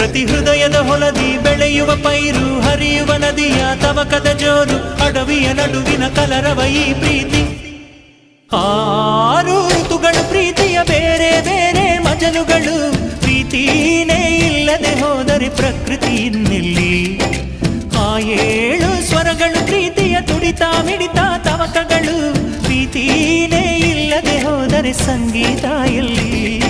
ಪ್ರತಿ ಹೃದಯದ ಹೊಲದಿ ಬೆಳೆಯುವ ಪೈರು, ಹರಿಯುವ ನದಿಯ ತವಕದ ಜೋರು, ಅಡವಿಯ ನಡುವಿನ ಕಲರವ ಈ ಪ್ರೀತಿ. ಆರು ಋತುಗಳು ಪ್ರೀತಿಯ ಬೇರೆ ಬೇರೆ ಮಜಲುಗಳು, ಪ್ರೀತಿನೇ ಇಲ್ಲದೆ ಹೋದರೆ ಪ್ರಕೃತಿ ಇನ್ನೆಲ್ಲಿ. ಆ ಏಳು ಸ್ವರಗಳು ಪ್ರೀತಿಯ ತುಡಿತ ಮಿಡಿತ ತವಕಗಳು, ಪ್ರೀತಿನೇ ಇಲ್ಲದೆ ಹೋದರೆ ಸಂಗೀತ ಎಲ್ಲಿ.